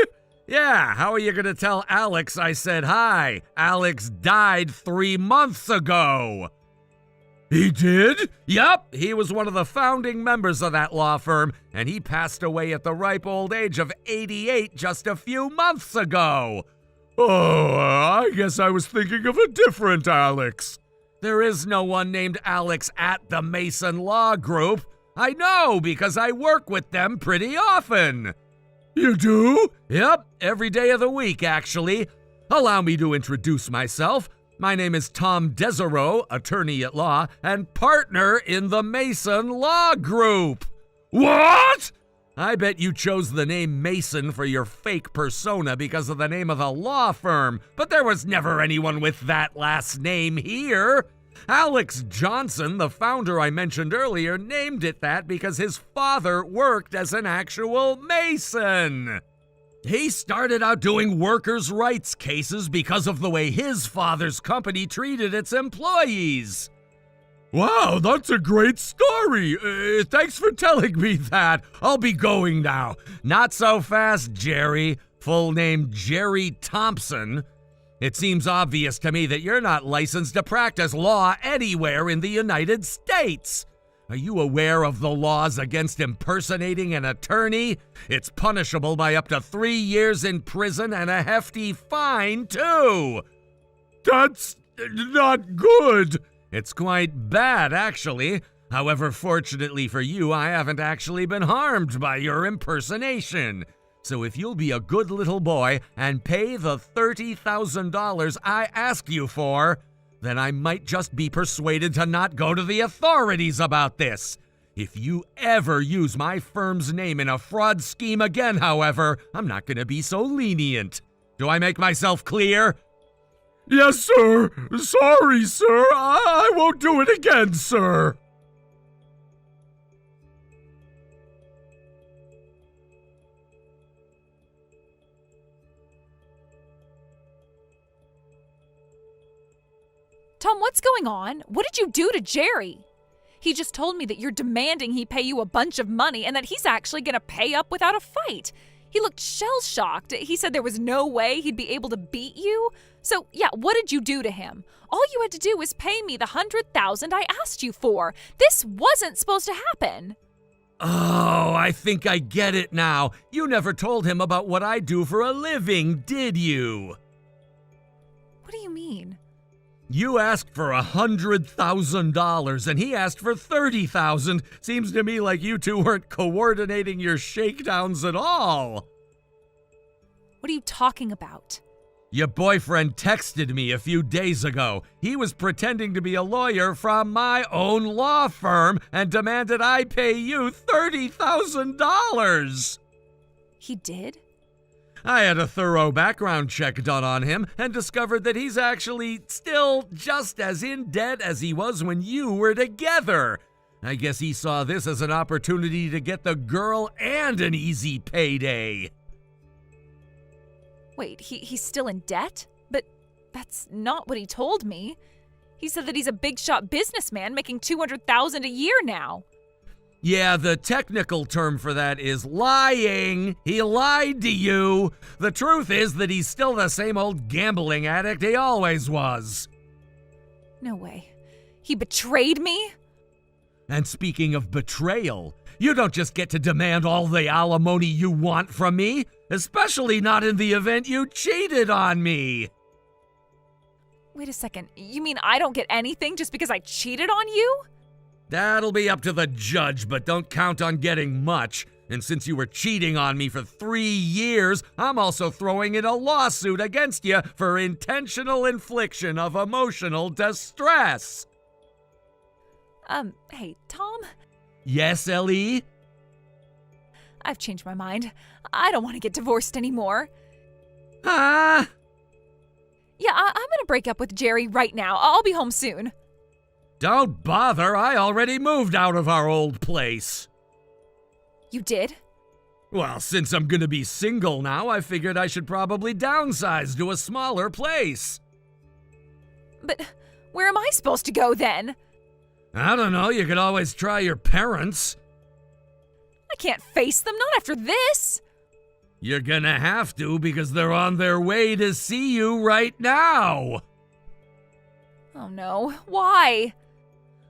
Speaker 3: Yeah, how are you gonna tell Alex I said hi? Alex died 3 months ago. He did? Yup, he was one of the founding members of that law firm, and he passed away at the ripe old age of 88 just a few months ago. Oh, I guess I was thinking of a different Alex. There is no one named Alex at the Mason Law Group. I know, because I work with them pretty often. You do? Yep, every day of the week, actually. Allow me to introduce myself. My name is Tom Desereau, attorney at law, and partner in the Mason Law Group. What? I bet you chose the name Mason for your fake persona because of the name of the law firm, but there was never anyone with that last name here. Alex Johnson, the founder I mentioned earlier, named it that because his father worked as an actual Mason. He started out doing workers' rights cases because of the way his father's company treated its employees. Wow, that's a great story. Thanks for telling me that. I'll be going now. Not so fast, Jerry. Full name Jerry Thompson. It seems obvious to me that you're not licensed to practice law anywhere in the United States. Are you aware of the laws against impersonating an attorney? It's punishable by up to 3 years in prison and a hefty fine, too. That's not good. It's quite bad, actually. However, fortunately for you, I haven't actually been harmed by your impersonation. So if you'll be a good little boy and pay the $30,000 I asked you for, then I might just be persuaded to not go to the authorities about this. If you ever use my firm's name in a fraud scheme again, however, I'm not going to be so lenient. Do I make myself clear? Yes, sir. Sorry, sir. I won't do it again, sir.
Speaker 2: Tom, what's going on? What did you do to Jerry? He just told me that you're demanding he pay you a bunch of money and that he's actually going to pay up without a fight. He looked shell-shocked. He said there was no way he'd be able to beat you. So, yeah, what did you do to him? All you had to do was pay me the $100,000 I asked you for. This wasn't supposed to happen.
Speaker 3: Oh, I think I get it now. You never told him about what I do for a living, did you?
Speaker 2: What do you mean?
Speaker 3: You asked for $100,000 and he asked for $30,000. Seems to me like you two weren't coordinating your shakedowns at all.
Speaker 2: What are you talking about?
Speaker 3: Your boyfriend texted me a few days ago. He was pretending to be a lawyer from my own law firm and demanded I pay you $30,000.
Speaker 2: He did?
Speaker 3: I had a thorough background check done on him and discovered that he's actually still just as in debt as he was when you were together. I guess he saw this as an opportunity to get the girl and an easy payday.
Speaker 2: Wait, he's still in debt? But that's not what he told me. He said that he's a big-shot businessman making $200,000 a year now.
Speaker 3: Yeah, the technical term for that is lying. He lied to you. The truth is that he's still the same old gambling addict he always was.
Speaker 2: No way. He betrayed me?
Speaker 3: And speaking of betrayal, you don't just get to demand all the alimony you want from me, especially not in the event you cheated on me.
Speaker 2: Wait a second. You mean I don't get anything just because I cheated on you?
Speaker 3: That'll be up to the judge, but don't count on getting much. And since you were cheating on me for 3 years, I'm also throwing in a lawsuit against you for intentional infliction of emotional distress.
Speaker 2: Hey, Tom?
Speaker 3: Yes, Ellie?
Speaker 2: I've changed my mind. I don't want to get divorced anymore.
Speaker 3: Ah?
Speaker 2: Yeah, I'm gonna break up with Jerry right now. I'll be home soon.
Speaker 3: Don't bother, I already moved out of our old place.
Speaker 2: You did?
Speaker 3: Well, since I'm gonna be single now, I figured I should probably downsize to a smaller place.
Speaker 2: But where am I supposed to go then?
Speaker 3: I don't know, you could always try your parents.
Speaker 2: I can't face them, not after this.
Speaker 3: You're gonna have to because they're on their way to see you right now.
Speaker 2: Oh no, why?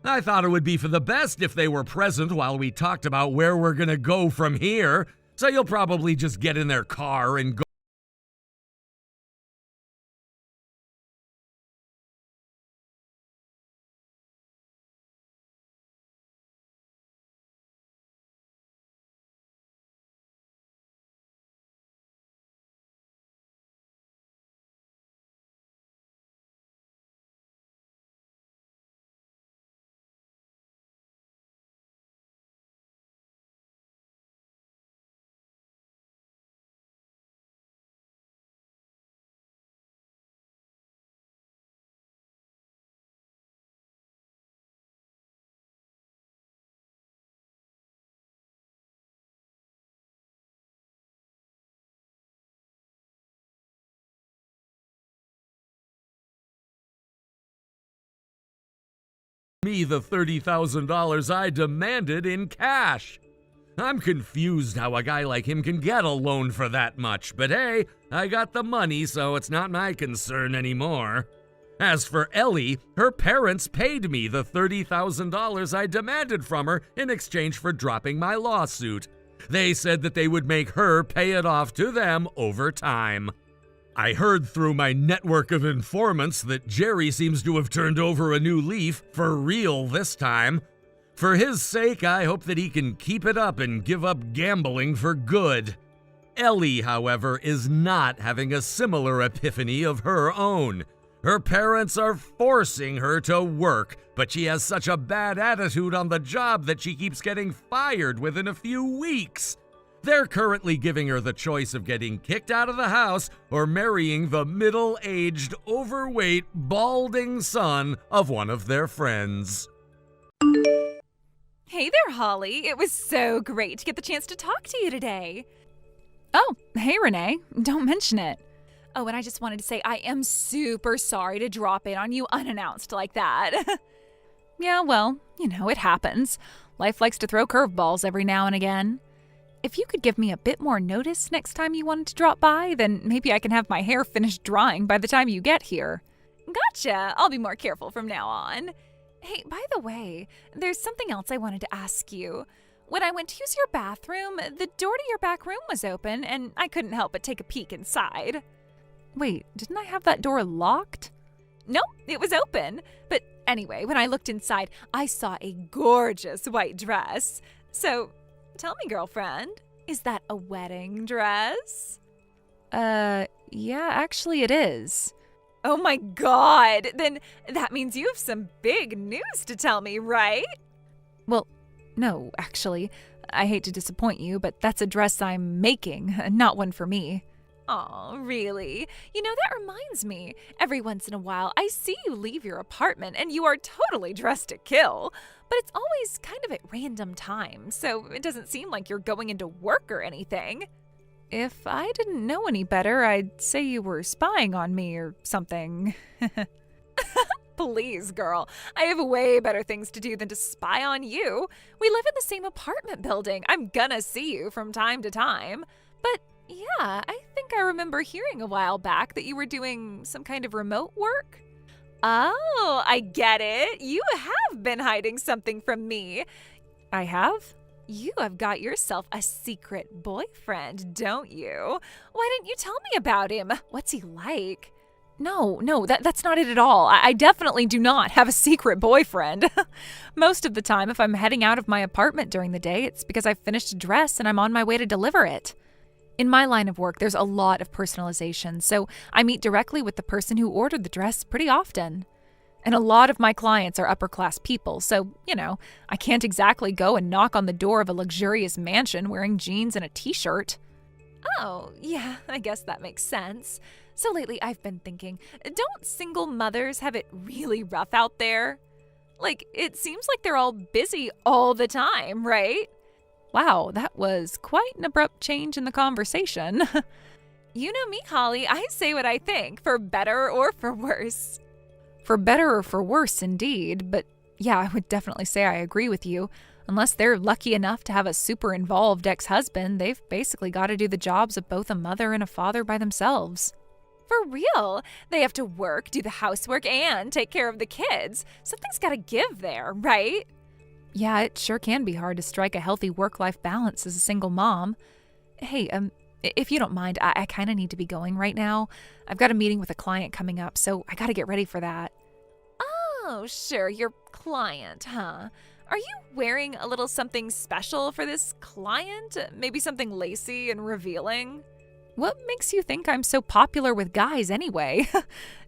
Speaker 3: I thought it would be for the best if they were present while we talked about where we're gonna go from here. So you'll probably just get in their car and go me the $30,000 I demanded in cash. I'm confused how a guy like him can get a loan for that much, but hey, I got the money, so it's not my concern anymore. As for Ellie, her parents paid me the $30,000 I demanded from her in exchange for dropping my lawsuit. They said that they would make her pay it off to them over time. I heard through my network of informants that Jerry seems to have turned over a new leaf, for real this time. For his sake, I hope that he can keep it up and give up gambling for good. Ellie, however, is not having a similar epiphany of her own. Her parents are forcing her to work, but she has such a bad attitude on the job that she keeps getting fired within a few weeks. They're currently giving her the choice of getting kicked out of the house or marrying the middle-aged, overweight, balding son of one of their friends.
Speaker 2: Hey there, Holly. It was so great to get the chance to talk to you today.
Speaker 1: Oh, hey, Renee. Don't mention it.
Speaker 2: Oh, and I just wanted to say I am super sorry to drop in on you unannounced like that.
Speaker 1: Yeah, well, it happens. Life likes to throw curveballs every now and again. If you could give me a bit more notice next time you wanted to drop by, then maybe I can have my hair finished drying by the time you get here.
Speaker 2: Gotcha. I'll be more careful from now on. Hey, by the way, there's something else I wanted to ask you. When I went to use your bathroom, the door to your back room was open, and I couldn't help but take a peek inside.
Speaker 1: Wait, didn't I have that door locked?
Speaker 2: Nope, it was open. But anyway, when I looked inside, I saw a gorgeous white dress. So, tell me, girlfriend, is that a wedding dress?
Speaker 1: Yeah, actually it is.
Speaker 2: Oh my God, then that means you have some big news to tell me, right?
Speaker 1: Well, no, actually. I hate to disappoint you, but that's a dress I'm making, not one for me.
Speaker 2: Oh, really? That reminds me. Every once in a while, I see you leave your apartment and you are totally dressed to kill. But it's always kind of at random times, so it doesn't seem like you're going into work or anything.
Speaker 1: If I didn't know any better, I'd say you were spying on me or something.
Speaker 2: Please, girl. I have way better things to do than to spy on you. We live in the same apartment building. I'm gonna see you from time to time. But yeah, I think I remember hearing a while back that you were doing some kind of remote work. Oh, I get it. You have been hiding something from me.
Speaker 1: I have?
Speaker 2: You have got yourself a secret boyfriend, don't you? Why didn't you tell me about him? What's he like?
Speaker 1: No, that's not it at all. I definitely do not have a secret boyfriend. Most of the time, if I'm heading out of my apartment during the day, it's because I've finished a dress and I'm on my way to deliver it. In my line of work, there's a lot of personalization, so I meet directly with the person who ordered the dress pretty often. And a lot of my clients are upper-class people, so, I can't exactly go and knock on the door of a luxurious mansion wearing jeans and a t-shirt.
Speaker 2: Oh, yeah, I guess that makes sense. So lately I've been thinking, don't single mothers have it really rough out there? Like, it seems like they're all busy all the time, right?
Speaker 1: Wow, that was quite an abrupt change in the conversation.
Speaker 2: You know me, Holly. I say what I think, for better or for worse.
Speaker 1: For better or for worse, indeed. But yeah, I would definitely say I agree with you. Unless they're lucky enough to have a super involved ex-husband, they've basically got to do the jobs of both a mother and a father by themselves.
Speaker 2: For real. They have to work, do the housework, and take care of the kids. Something's gotta give there, right?
Speaker 1: Yeah, it sure can be hard to strike a healthy work-life balance as a single mom. Hey, if you don't mind, I kind of need to be going right now. I've got a meeting with a client coming up, so I got to get ready for that.
Speaker 2: Oh, sure, your client, huh? Are you wearing a little something special for this client? Maybe something lacy and revealing?
Speaker 1: What makes you think I'm so popular with guys anyway?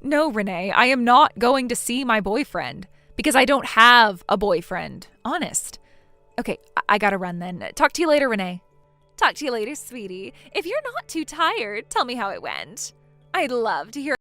Speaker 1: No, Renee, I am not going to see my boyfriend because I don't have a boyfriend. Honest. Okay, I gotta run then. Talk to you later, Renee.
Speaker 2: Talk to you later, sweetie. If you're not too tired, tell me how it went. I'd love to hear.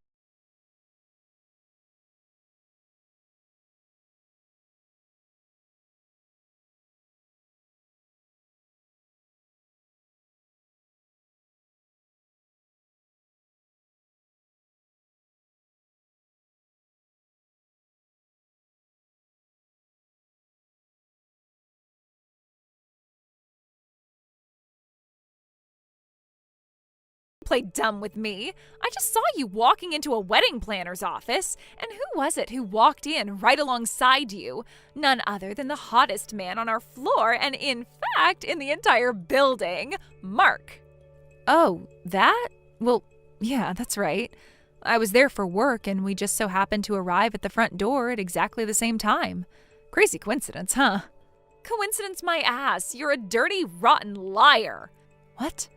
Speaker 2: Play dumb with me. I just saw you walking into a wedding planner's office. And who was it who walked in right alongside you? None other than the hottest man on our floor and, in fact, in the entire building, Mark.
Speaker 1: Oh, that? Well, yeah, that's right. I was there for work and we just so happened to arrive at the front door at exactly the same time. Crazy coincidence, huh?
Speaker 2: Coincidence my ass. You're a dirty, rotten liar.
Speaker 1: What?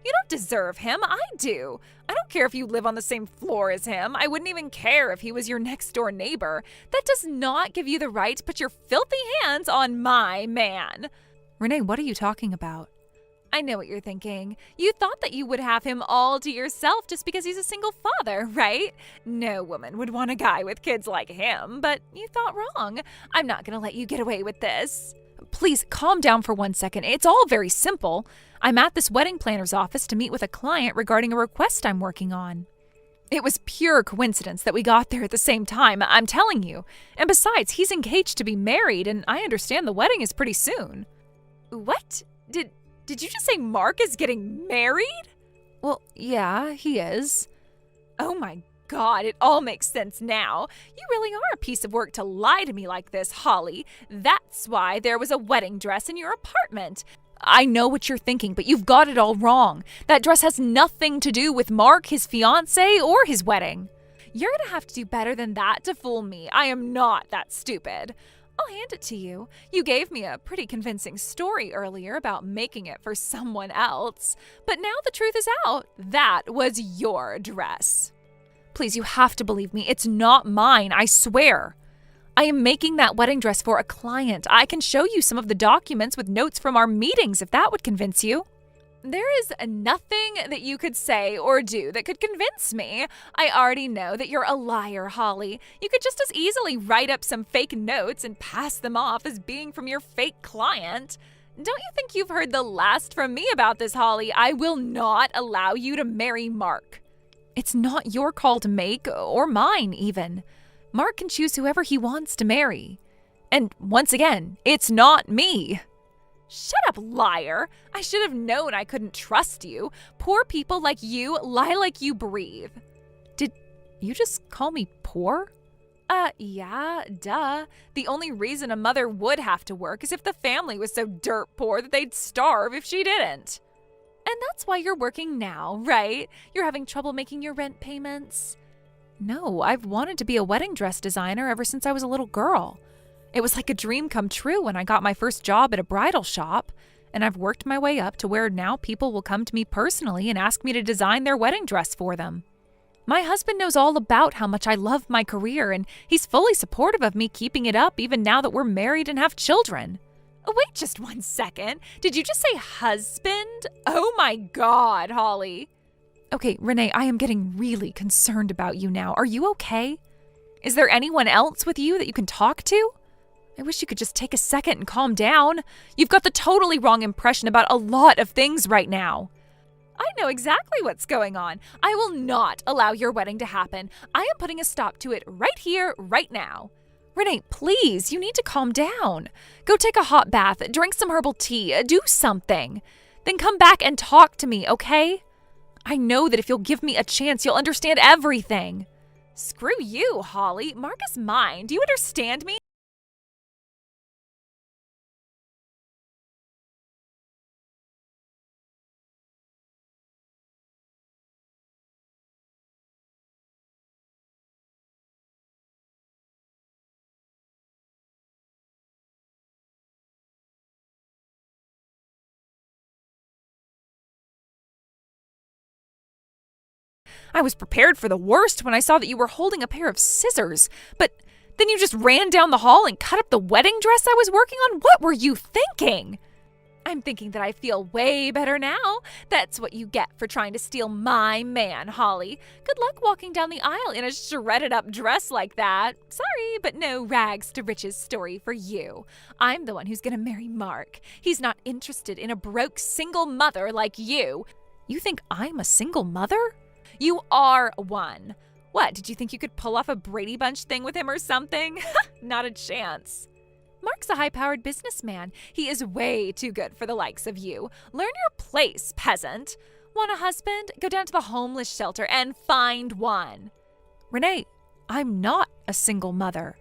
Speaker 2: You don't deserve him. I do. I don't care if you live on the same floor as him. I wouldn't even care if he was your next door neighbor. That does not give you the right to put your filthy hands on my man.
Speaker 1: Renee, what are you talking about?
Speaker 2: I know what you're thinking. You thought that you would have him all to yourself just because he's a single father, right? No woman would want a guy with kids like him, but you thought wrong. I'm not going to let you get away with this.
Speaker 1: Please calm down for 1 second. It's all very simple. I'm at this wedding planner's office to meet with a client regarding a request I'm working on. It was pure coincidence that we got there at the same time, I'm telling you. And besides, he's engaged to be married, and I understand the wedding is pretty soon.
Speaker 2: What? Did you just say Mark is getting married?
Speaker 1: Well, yeah, he is.
Speaker 2: Oh my God, it all makes sense now. You really are a piece of work to lie to me like this, Holly. That's why there was a wedding dress in your apartment.
Speaker 1: I know what you're thinking, but you've got it all wrong. That dress has nothing to do with Mark, his fiancé, or his wedding.
Speaker 2: You're gonna have to do better than that to fool me. I am not that stupid. I'll hand it to you. You gave me a pretty convincing story earlier about making it for someone else. But now the truth is out. That was your dress.
Speaker 1: Please, you have to believe me. It's not mine, I swear. I am making that wedding dress for a client. I can show you some of the documents with notes from our meetings if that would convince you.
Speaker 2: There is nothing that you could say or do that could convince me. I already know that you're a liar, Holly. You could just as easily write up some fake notes and pass them off as being from your fake client. Don't you think you've heard the last from me about this, Holly? I will not allow you to marry Mark.
Speaker 1: It's not your call to make, or mine even. Mark can choose whoever he wants to marry. And once again, it's not me.
Speaker 2: Shut up, liar. I should have known I couldn't trust you. Poor people like you lie like you breathe.
Speaker 1: Did you just call me poor?
Speaker 2: Yeah, duh. The only reason a mother would have to work is if the family was so dirt poor that they'd starve if she didn't. And that's why you're working now, right? You're having trouble making your rent payments?
Speaker 1: No, I've wanted to be a wedding dress designer ever since I was a little girl. It was like a dream come true when I got my first job at a bridal shop, and I've worked my way up to where now people will come to me personally and ask me to design their wedding dress for them. My husband knows all about how much I love my career, and he's fully supportive of me keeping it up even now that we're married and have children.
Speaker 2: Wait just 1 second. Did you just say husband? Oh my God, Holly.
Speaker 1: Okay, Renee, I am getting really concerned about you now. Are you okay? Is there anyone else with you that you can talk to? I wish you could just take a second and calm down. You've got the totally wrong impression about a lot of things right now.
Speaker 2: I know exactly what's going on. I will not allow your wedding to happen. I am putting a stop to it right here, right now.
Speaker 1: Renee, please, you need to calm down. Go take a hot bath, drink some herbal tea, do something. Then come back and talk to me, okay?
Speaker 2: I know that if you'll give me a chance, you'll understand everything. Screw you, Holly. Mark is mine. Do you understand me? I was prepared for the worst when I saw that you were holding a pair of scissors, but then you just ran down the hall and cut up the wedding dress I was working on. What were you thinking? I'm thinking that I feel way better now. That's what you get for trying to steal my man, Holly. Good luck walking down the aisle in a shredded up dress like that. Sorry, but no rags to riches story for you. I'm the one who's gonna marry Mark. He's not interested in a broke single mother like you. You think I'm a single mother? You are one. What, did you think you could pull off a Brady Bunch thing with him or something? Not a chance. Mark's a high-powered businessman. He is way too good for the likes of you. Learn your place, peasant. Want a husband? Go down to the homeless shelter and find one. Renee, I'm not a single mother.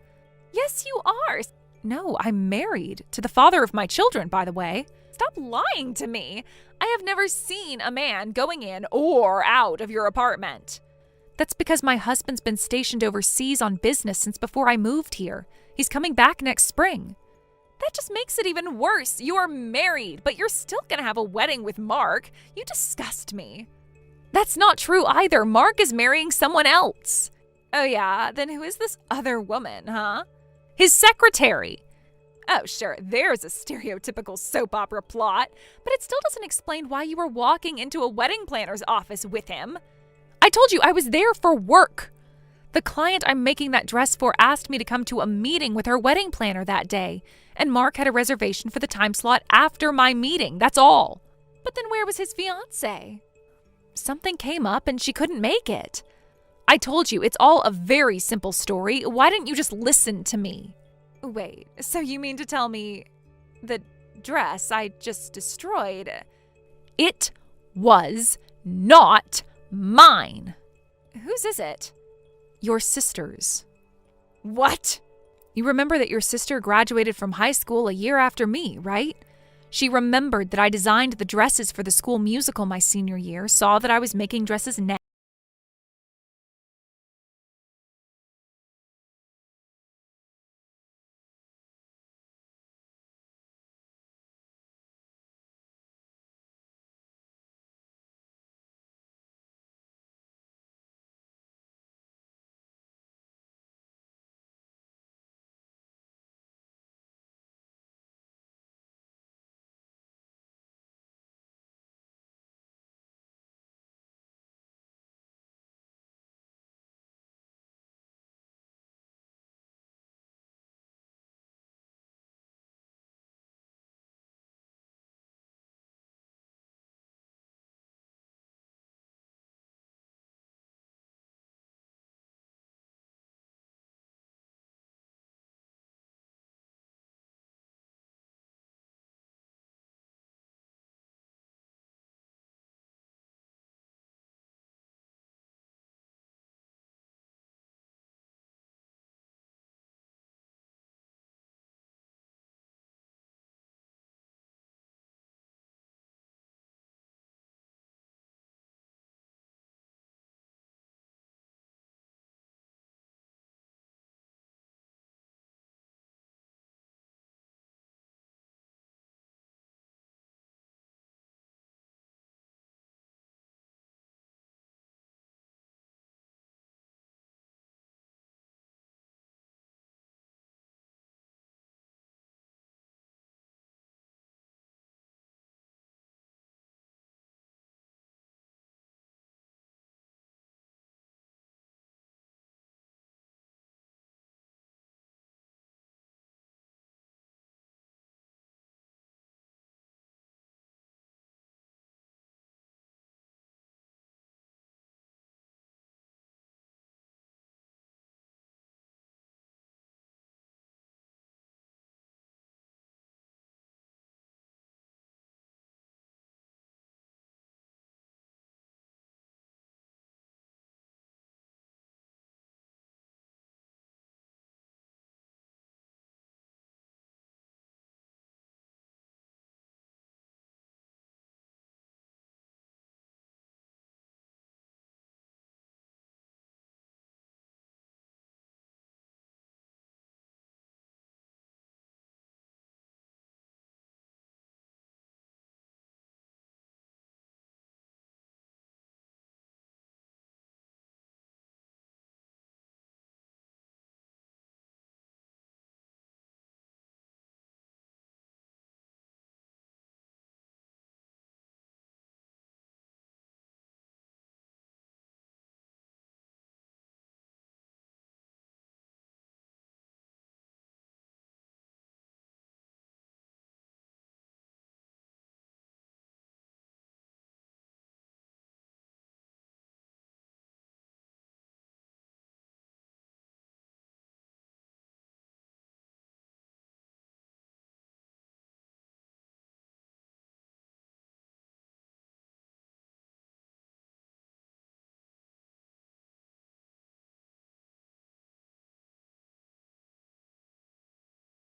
Speaker 2: Yes, you are. No, I'm married to the father of my children, by the way. Stop lying to me. I have never seen a man going in or out of your apartment. That's because my husband's been stationed overseas on business since before I moved here. He's coming back next spring. That just makes it even worse. You're married, but you're still gonna have a wedding with Mark. You disgust me. That's not true either. Mark is marrying someone else. Oh yeah? Then who is this other woman, huh? His secretary. Oh, sure, there's a stereotypical soap opera plot, but it still doesn't explain why you were walking into a wedding planner's office with him. I told you I was there for work. The client I'm making that dress for asked me to come to a meeting with her wedding planner that day, and Mark had a reservation for the time slot after my meeting, that's all. But then where was his fiancée? Something came up and she couldn't make it. I told you, it's all a very simple story. Why didn't you just listen to me? Wait, so you mean to tell me the dress I just destroyed, it was not mine? Whose is it? Your sister's. What? You remember that your sister graduated from high school a year after me, right? She remembered that I designed the dresses for the school musical my senior year, saw that I was making dresses now.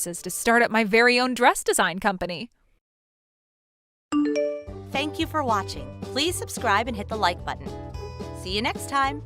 Speaker 2: to start up my very own dress design company.
Speaker 4: Thank you for watching. Please subscribe and hit the like button. See you next time.